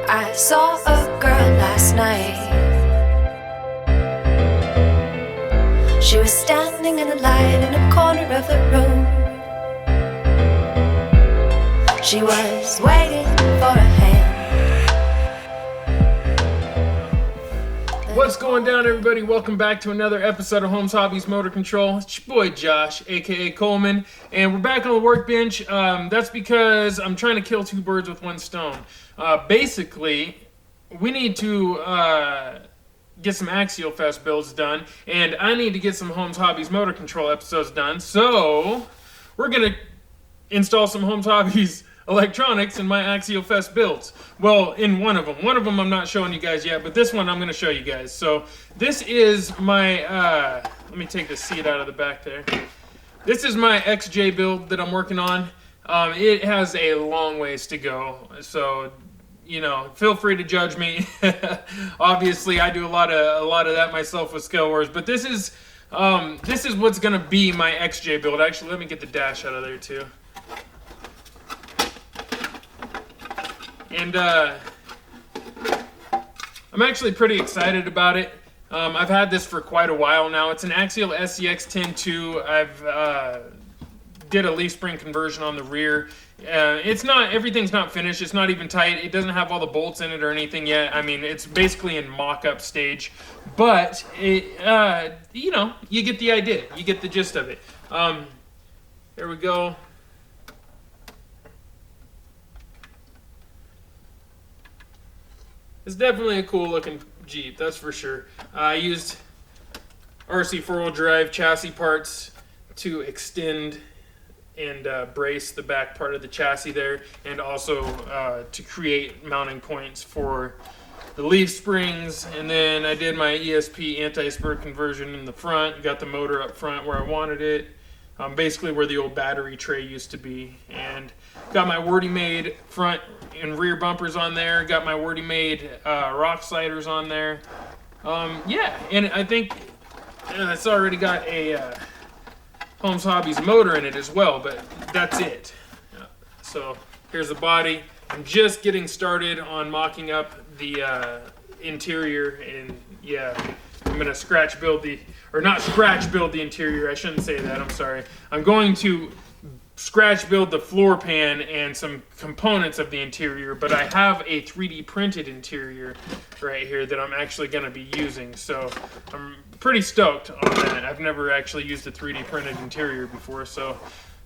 I saw a girl last night. She was standing in the light in a corner of the room. She was waiting for a hand. What's going down, everybody? Welcome back to another episode of Holmes Hobbies Motor Control. It's your boy Josh, aka Coleman, and we're back on the workbench. That's because I'm trying to kill two birds with one stone. Basically, we need to get some Axialfest builds done, and I need to get some Holmes Hobbies Motor Control episodes done. So we're gonna install some Holmes Hobbies electronics in my Axialfest builds. Well, in one of them. One of them I'm not showing you guys yet, but this one I'm going to show you guys. So this is my, let me take the seat out of the back there. This is my XJ build that I'm working on. It has a long ways to go, so you know, feel free to judge me. Obviously, I do a lot of that myself with Scale Wars, but this is what's going to be my XJ build. Actually, let me get the dash out of there too. And I'm actually pretty excited about it. I've had this for quite a while now. It's an Axial SCX 10.2. I've did a leaf spring conversion on the rear. Everything's not finished. It's not even tight. It doesn't have all the bolts in it or anything yet. I mean, it's basically in mock-up stage. But it, you know, you get the idea. You get the gist of it. There we go. It's definitely a cool looking Jeep, that's for sure. I used RC 4-wheel drive chassis parts to extend and brace the back part of the chassis there, and also to create mounting points for the leaf springs. And then I did my ESP anti-spur conversion in the front, got the motor up front where I wanted it, basically where the old battery tray used to be, and got my Wordy made front and rear bumpers on there, got my Wordy made rock sliders on there. Yeah, and I think it's already got a Holmes Hobbies motor in it as well, but that's it. So here's the body. I'm just getting started on mocking up the interior, and yeah, I'm gonna scratch build the, or not scratch build the interior, I shouldn't say that, I'm sorry. I'm going to scratch build the floor pan and some components of the interior, but I have a 3D printed interior right here that I'm actually going to be using, so I'm pretty stoked on that. I've never actually used a 3D printed interior before, so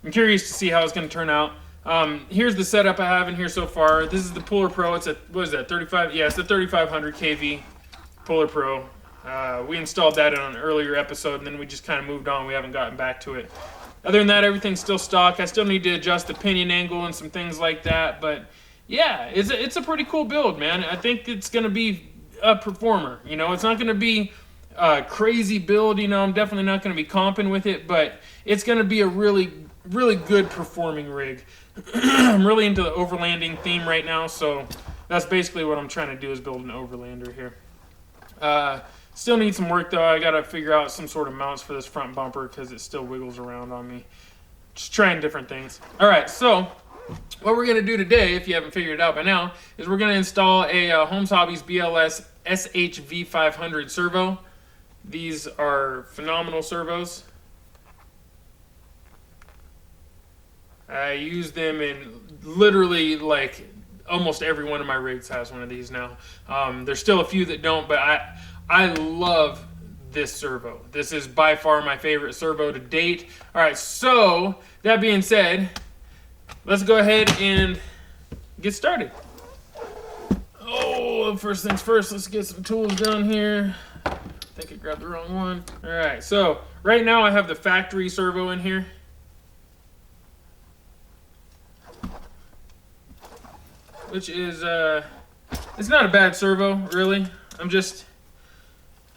I'm curious to see how it's going to turn out. Here's the setup I have in here so far. This is the Puller Pro. It's a, what is that, 35? Yeah, it's the 3500 kV Puller Pro. We installed that in an earlier episode, and then we just kind of moved on. We haven't gotten back to it. Other than that, everything's still stock. I still need to adjust the pinion angle and some things like that. But yeah, it's a pretty cool build, man. I think it's going to be a performer. You know, it's not going to be a crazy build. You know, I'm definitely not going to be comping with it. But it's going to be a really, really good performing rig. I'm really into the overlanding theme right now. So that's basically what I'm trying to do, is build an overlander here. Still need some work though. I gotta figure out some sort of mounts for this front bumper because it still wiggles around on me. Just trying different things. Alright, so what we're gonna do today, if you haven't figured it out by now, is we're gonna install a Holmes Hobbies BLS SHV500 servo. These are phenomenal servos. I use them in literally like almost every one of my rigs has one of these now. There's still a few that don't, but I love this servo. This is by far my favorite servo to date. All right, so that being said, let's go ahead and get started. Oh, first things first, let's get some tools down here. I think I grabbed the wrong one. All right, so right now I have the factory servo in here. Which is, it's not a bad servo, really.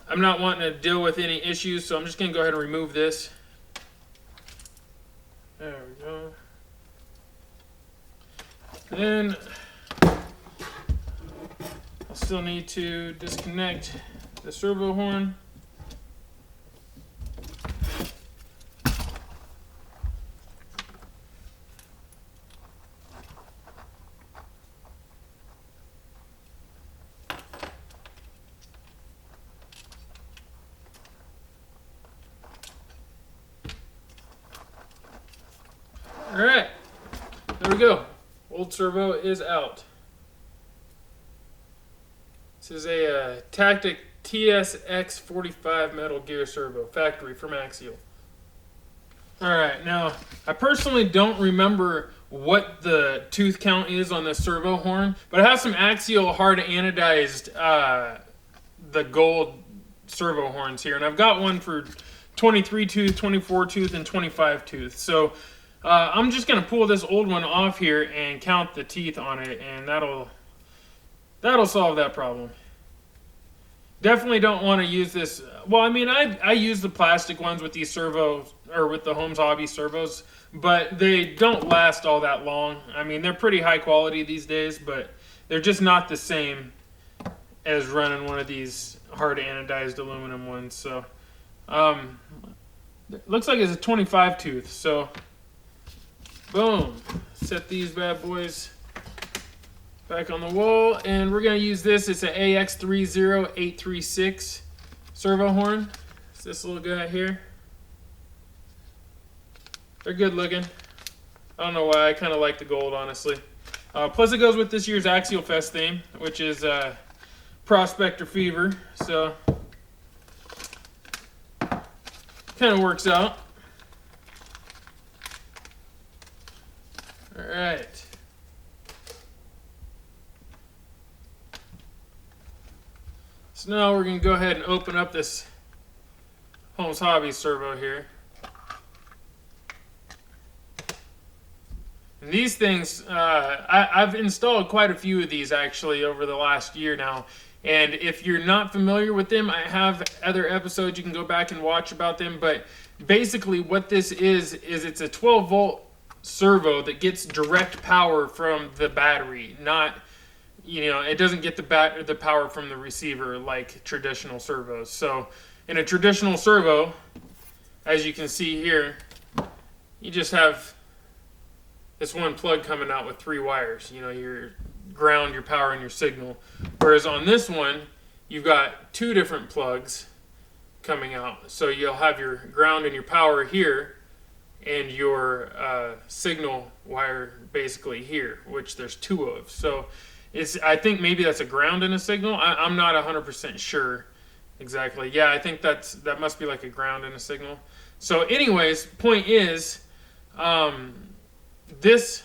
I'm not wanting to deal with any issues, so I'm just going to go ahead and remove this. There we go. Then I'll still need to disconnect the servo horn. All right, there we go. Old servo is out. This is a Tactic TSX45 metal gear servo, factory from Axial. All right, now I personally don't remember what the tooth count is on this servo horn, but it has some Axial hard anodized the gold servo horns here, and I've got one for 23 tooth, 24 tooth, and 25 tooth. So I'm just gonna pull this old one off here and count the teeth on it, and that'll solve that problem. Definitely don't want to use this. Well, I mean, I use the plastic ones with these servos, or with the Holmes Hobbies servos, but they don't last all that long. I mean, they're pretty high quality these days, but they're just not the same as running one of these hard anodized aluminum ones. So, looks like it's a 25 tooth. So, boom, set these bad boys back on the wall, and we're going to use this. It's an AX30836 servo horn. It's this little guy here. They're good looking. I don't know why, I kind of like the gold, honestly. Plus it goes with this year's Axialfest theme, which is Prospector Fever, so kind of works out. All right. So now we're going to go ahead and open up this Holmes Hobbies servo here. And these things, I've installed quite a few of these actually over the last year now. And if you're not familiar with them, I have other episodes you can go back and watch about them. But basically what this is it's a 12 volt servo that gets direct power from the battery, not, you know, it doesn't get the power from the receiver like traditional servos. So in a traditional servo, as you can see here, you just have this one plug coming out with 3 wires, you know, your ground, your power, and your signal. Whereas on this one, you've got 2 different plugs coming out. So you'll have your ground and your power here, and your signal wire basically here, which there's 2 of. So I think maybe that's a ground and a signal. I'm not 100% sure exactly. Yeah, I think that must be like a ground and a signal. So anyways, point is, this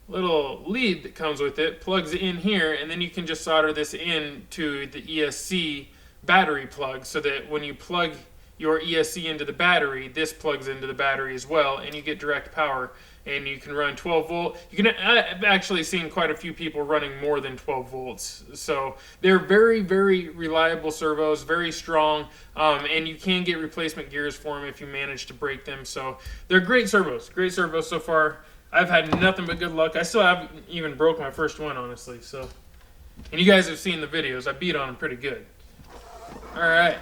little lead that comes with it plugs in here, and then you can just solder this in to the ESC battery plug, so that when you plug your ESC into the battery, this plugs into the battery as well, and you get direct power, and you can run 12 volt. I've actually seen quite a few people running more than 12 volts. So they're very, very reliable servos, very strong, and you can get replacement gears for them if you manage to break them. So they're great servos so far. I've had nothing but good luck. I still haven't even broke my first one, honestly. So, and you guys have seen the videos. I beat on them pretty good. All right.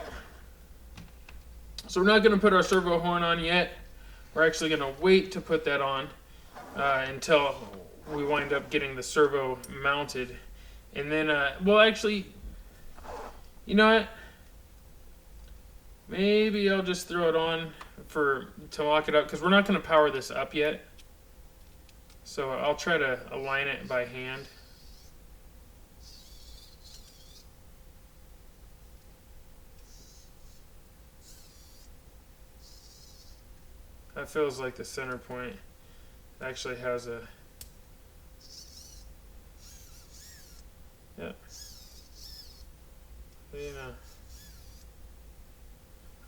So we're not going to put our servo horn on yet. We're actually going to wait to put that on until we wind up getting the servo mounted. And then, well, actually, you know what? Maybe I'll just throw it on to lock it up, because we're not going to power this up yet. So I'll try to align it by hand. That feels like the center point. It actually has a... Yep. You know.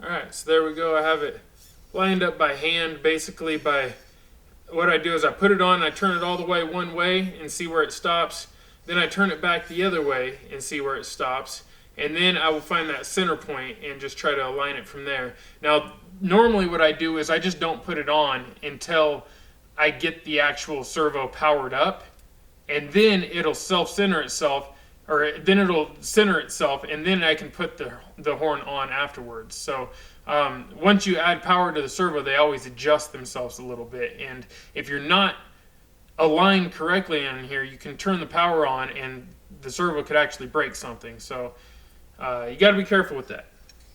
Alright, so there we go. I have it lined up by hand. Basically, by what I do is I put it on, I turn it all the way one way and see where it stops. Then I turn it back the other way and see where it stops. And then I will find that center point and just try to align it from there. Now, normally what I do is I just don't put it on until I get the actual servo powered up. And then it'll self-center itself, or then it'll center itself, and then I can put the horn on afterwards. So once you add power to the servo, they always adjust themselves a little bit. And if you're not aligned correctly on here, you can turn the power on and the servo could actually break something. So you got to be careful with that.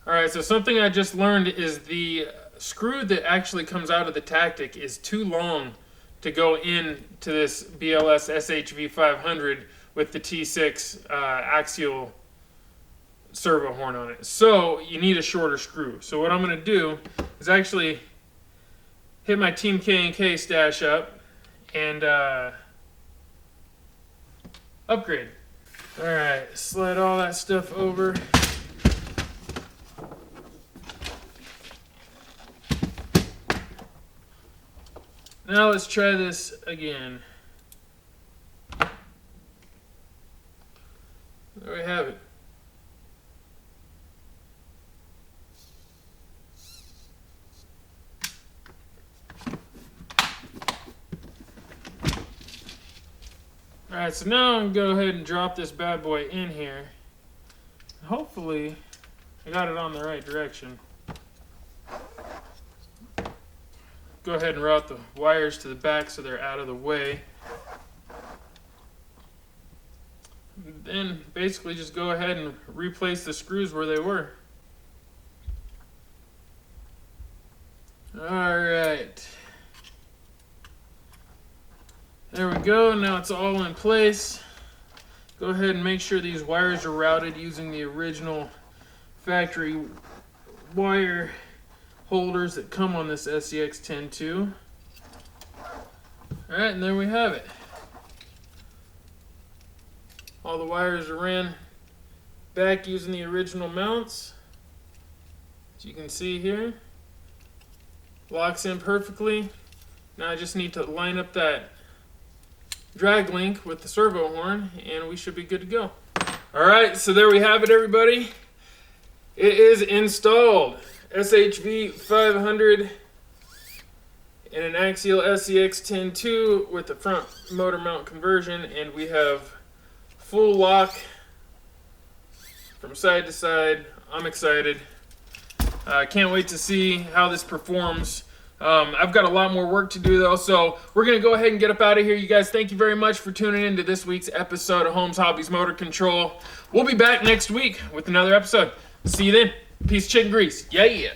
All right, so something I just learned is the screw that actually comes out of the Tactic is too long to go into this BLS SHV 500 with the T6 axial servo horn on it. So you need a shorter screw. So what I'm going to do is actually hit my Team K&K stash up and upgrade. Alright, slide all that stuff over. Now let's try this again. There we have it. Alright, so now I'm going to go ahead and drop this bad boy in here. Hopefully, I got it on the right direction. Go ahead and route the wires to the back so they're out of the way. Then basically just go ahead and replace the screws where they were. Alright. There we go. Now it's all in place. Go ahead and make sure these wires are routed using the original factory wire holders that come on this SCX 10.2. Alright, and there we have it. All the wires are ran back using the original mounts. As you can see here, locks in perfectly. Now I just need to line up that drag link with the servo horn and we should be good to go. Alright, so there we have it, everybody. It is installed. SHV 500 and an axial SCX 10.2 with the front motor mount conversion, and we have full lock from side to side. I'm excited. Can't wait to see how this performs. I've got a lot more work to do though, so we're going to go ahead and get up out of here. You guys, thank you very much for tuning in to this week's episode of Holmes Hobbies Motor Control. We'll be back next week with another episode. See you then. Peace, chicken grease. Yeah.